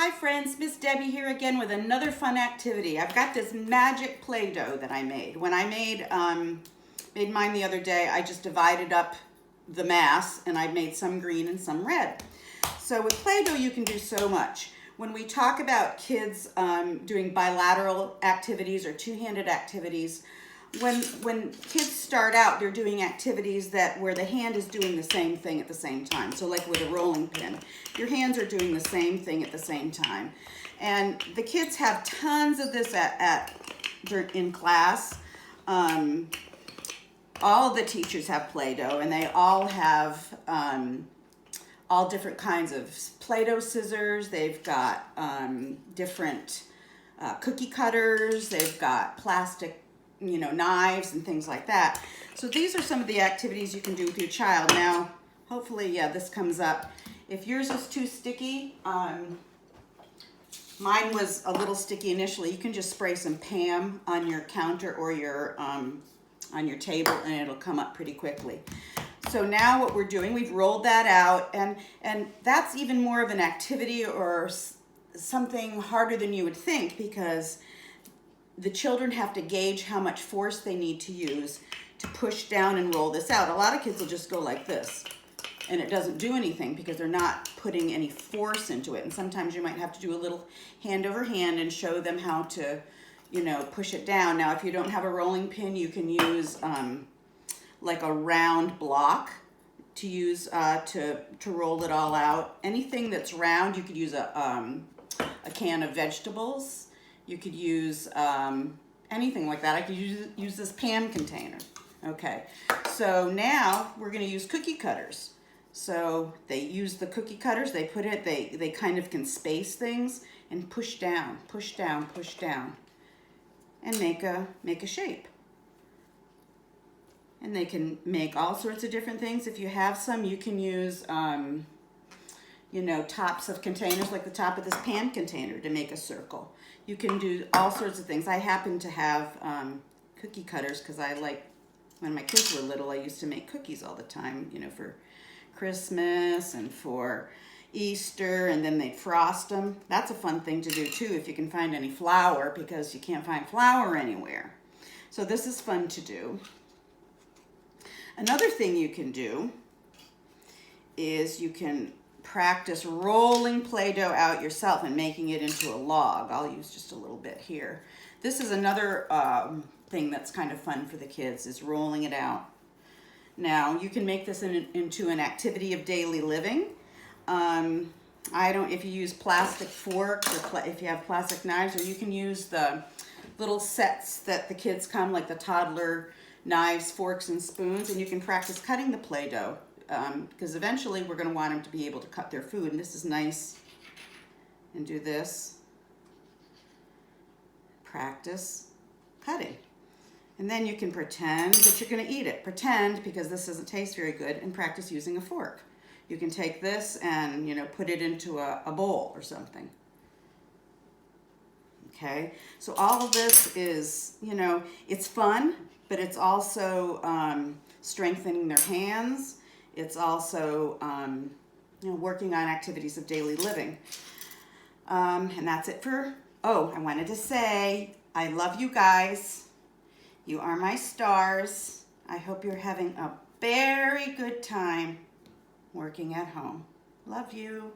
Hi friends, Miss Debbie here again with another fun activity. I've got this magic Play-Doh that I made. When I made mine the other day, I just divided up the mass and I made some green and some red. So with Play-Doh you can do so much. When we talk about kids doing bilateral activities or two-handed activities, when kids start out, they're doing activities where the hand is doing the same thing at the same time. So like with a rolling pin, your hands are doing the same thing at the same time. And the kids have tons of this in class. All of the teachers have Play-Doh, and they all have all different kinds of Play-Doh scissors. They've got different cookie cutters. They've got plastic knives and things like that. So these are some of the activities you can do with your child. Now, hopefully, this comes up. If yours is too sticky, mine was a little sticky initially. You can just spray some Pam on your counter or your on your table, and it'll come up pretty quickly. So now what we're doing, we've rolled that out, and that's even more of an activity or something harder than you would think, because the children have to gauge how much force they need to use to push down and roll this out. A lot of kids will just go like this, and it doesn't do anything because they're not putting any force into it. And sometimes you might have to do a little hand over hand and show them how to, push it down. Now, if you don't have a rolling pin, you can use like a round block to use to roll it all out. Anything that's round, you could use a can of vegetables. You could use anything like that. I could use this Pam container. Okay, so now we're going to use cookie cutters. So they use the cookie cutters. They put it. They kind of can space things and push down, push down, push down, and make a shape. And they can make all sorts of different things. If you have some, you can use tops of containers, like the top of this Pam container, to make a circle. You can do all sorts of things. I happen to have cookie cutters because when my kids were little, I used to make cookies all the time, for Christmas and for Easter, and then they'd frost them. That's a fun thing to do too, if you can find any flour, because you can't find flour anywhere. So this is fun to do. Another thing you can do is you can practice rolling Play-Doh out yourself and making it into a log. I'll use just a little bit here. This is another thing that's kind of fun for the kids, is rolling it out. Now, you can make this into an activity of daily living. If you use plastic forks, or if you have plastic knives, or you can use the little sets that the kids come, like the toddler knives, forks, and spoons, and you can practice cutting the Play-Doh. Because eventually we're going to want them to be able to cut their food, and this is nice. And do this. Practice cutting. And then you can pretend that you're going to eat it. Pretend, because this doesn't taste very good, and practice using a fork. You can take this and, put it into a bowl or something. Okay? So all of this is, it's fun, but it's also strengthening their hands. It's also, working on activities of daily living. And that's it for, I wanted to say, I love you guys. You are my stars. I hope you're having a very good time working at home. Love you.